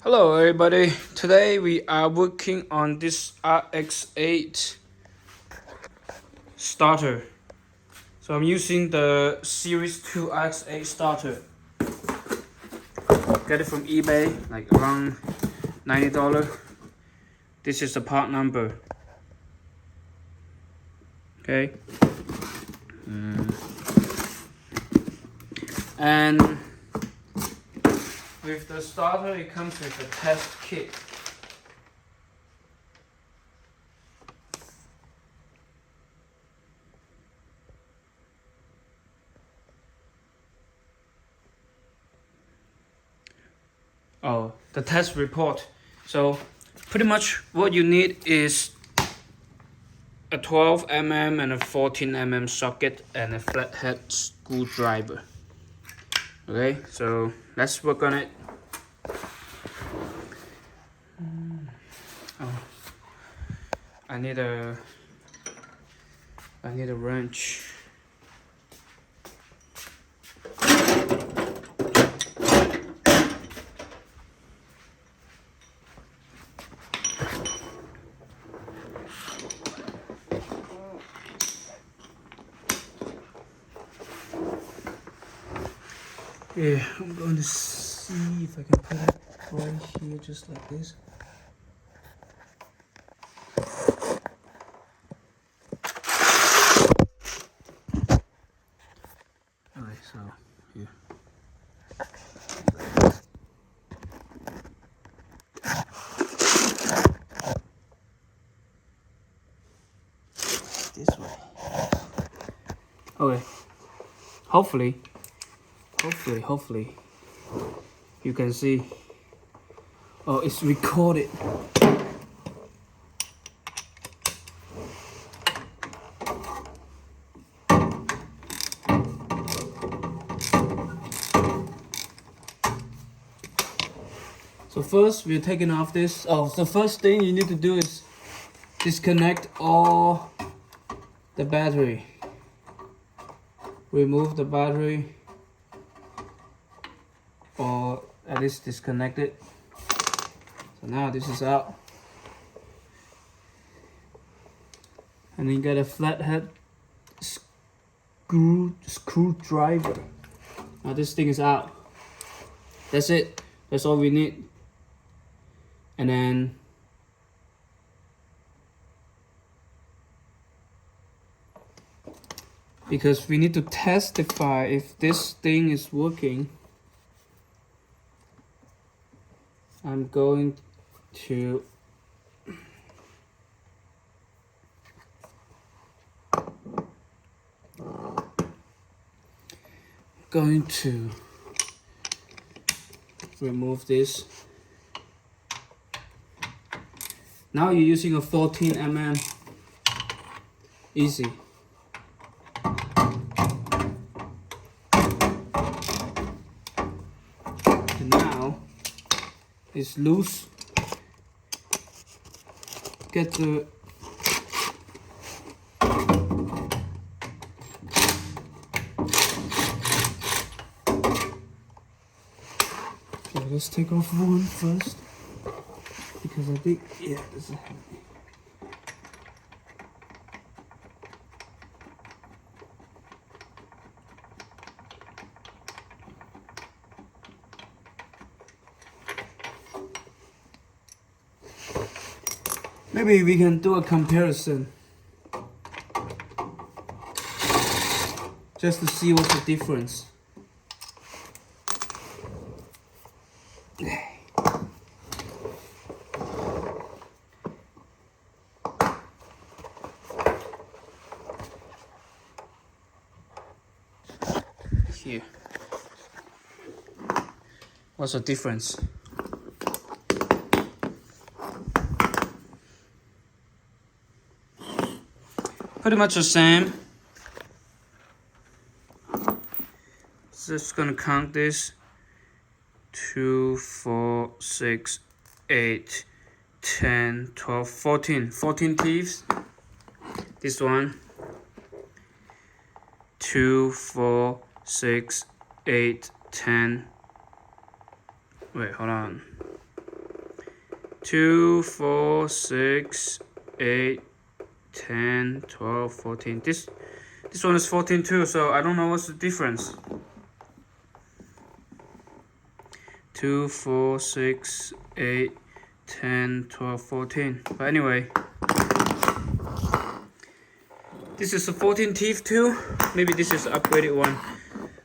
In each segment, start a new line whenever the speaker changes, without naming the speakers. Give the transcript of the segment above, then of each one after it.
Hello everybody, today we are working on this RX8 starter. So I'm using the Series 2 RX8 starter. Get it from eBay, like around $90. This is the part number. Okay. And with the starter it comes with a test kit. Oh, the test report. So pretty much what you need is a 12mm and a 14mm socket and a flathead screwdriver. Okay, so let's work on it. Oh, I need a wrench. Yeah, I'm going to see if I can put it right here, just like this. Alright, so here. This way. Okay. Hopefully you can see. Oh, it's recorded. So first we're taking off this. Oh, the first thing you need to do is disconnect all the battery. Remove the battery, or at least disconnect it. So now this is out. And then get a flathead screwdriver. Now this thing is out. That's it. That's all we need. And then because we need to testify if this thing is working, I'm going to remove this. Now you're using a 14mm. Easy. And now it's loose. Get the let's take off one first, because I think, yeah, this is heavy. Maybe we can do a comparison, just to see what's the difference. Here. What's the difference? Pretty much the same. Just gonna count this. 2, 4, 6, 8, 10, 12, 14. 14 teeth. This one. 2, 4, 6, 8, 10. Wait, hold on. 2, 4, 6, 8, 10, 12, 14. This one is 14 too, so I don't know what's the difference. 2, 4, 6, 8, 10, 12, 14. But anyway, this is a 14 teeth too. Maybe this is the upgraded one.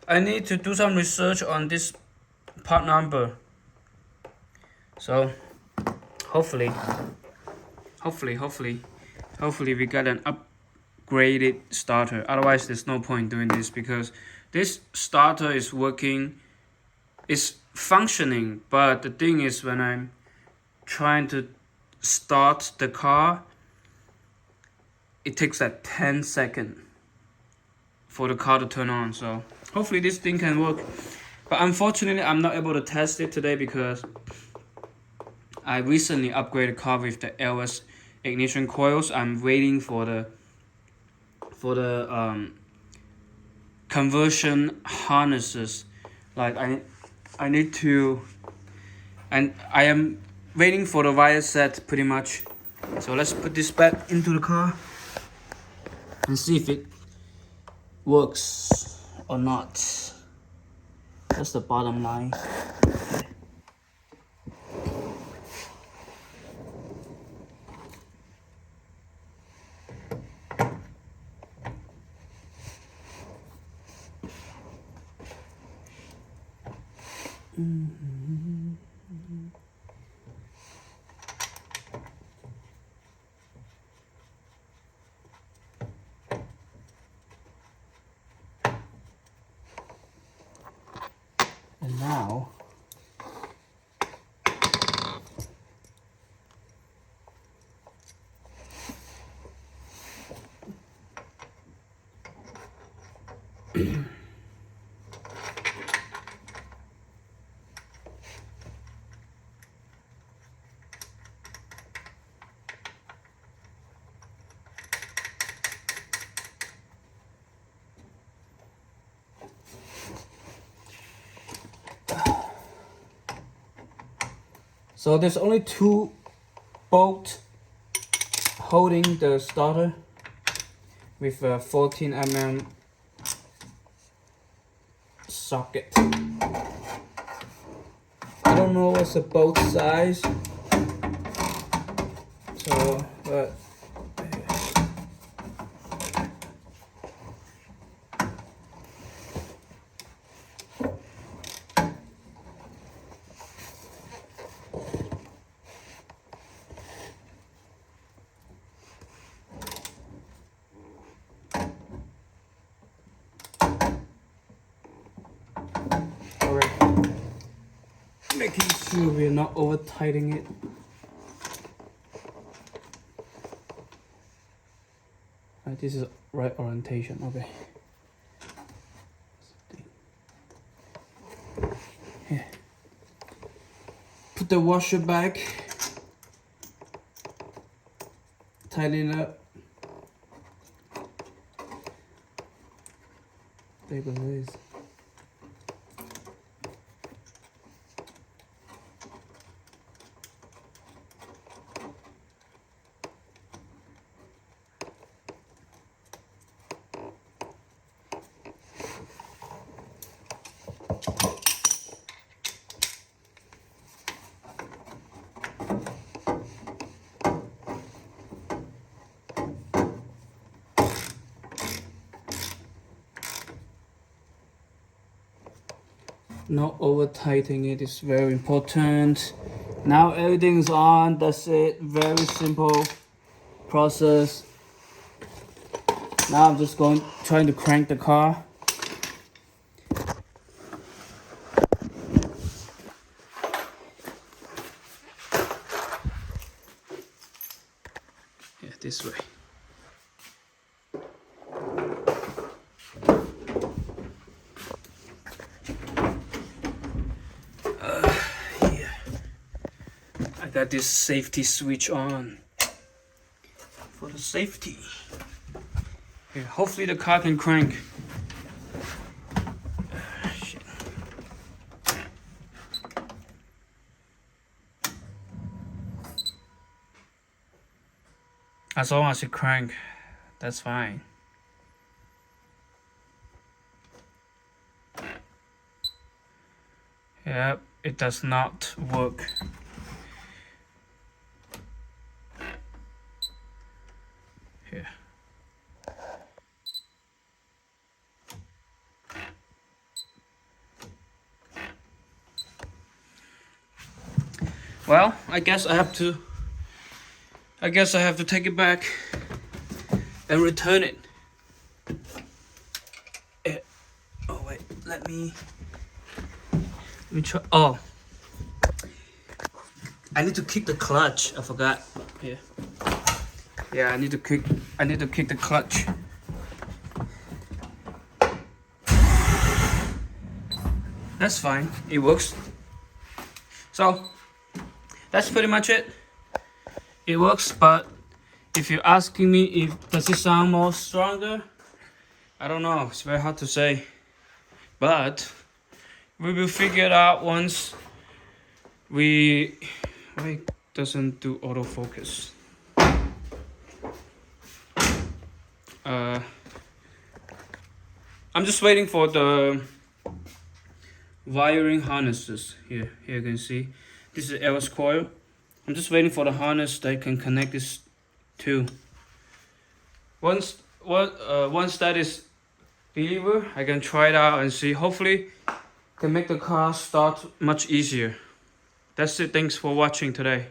I need to do some research on this part number. So hopefully we got an upgraded starter. Otherwise there's no point doing this, because this starter is working, it's functioning, but the thing is, when I'm trying to start the car, it takes like 10 seconds for the car to turn on. So hopefully this thing can work, but unfortunately I'm not able to test it today because I recently upgraded car with the LS ignition coils. I'm waiting for the conversion harnesses. Like I need to, and I am waiting for the wire set pretty much. So let's put this back into the car and see if it works or not. That's the bottom line. And now so there's only 2 bolts holding the starter with a 14 mm socket. I don't know what's the bolt size, so but making sure we're not over tightening it. This is right orientation. Okay. Yeah. Put the washer back. Tighten it up. Stabilize. Not over tightening it is very important. Now everything's on. That's it. Very simple process. Now I'm just trying to crank the car. Yeah, this way. Got this safety switch on for the safety. Okay, hopefully the car can crank. Shit. As long as you crank, that's fine. Yep, it does not work. Here. Well, I guess I have to take it back and return it. Oh wait, let me try. Oh, I need to kick the clutch. I forgot. Here. Yeah, I need to kick the clutch. That's fine. It works. So that's pretty much it. It works, but if you're asking me if does it sound more stronger, I don't know. It's very hard to say. But we will figure it out once we... Why it doesn't do autofocus? I'm just waiting for the wiring harnesses. Here you can see. This is LS coil. I'm just waiting for the harness that can connect this to. Once that is delivered, I can try it out and see. Hopefully, can make the car start much easier. That's it. Thanks for watching today.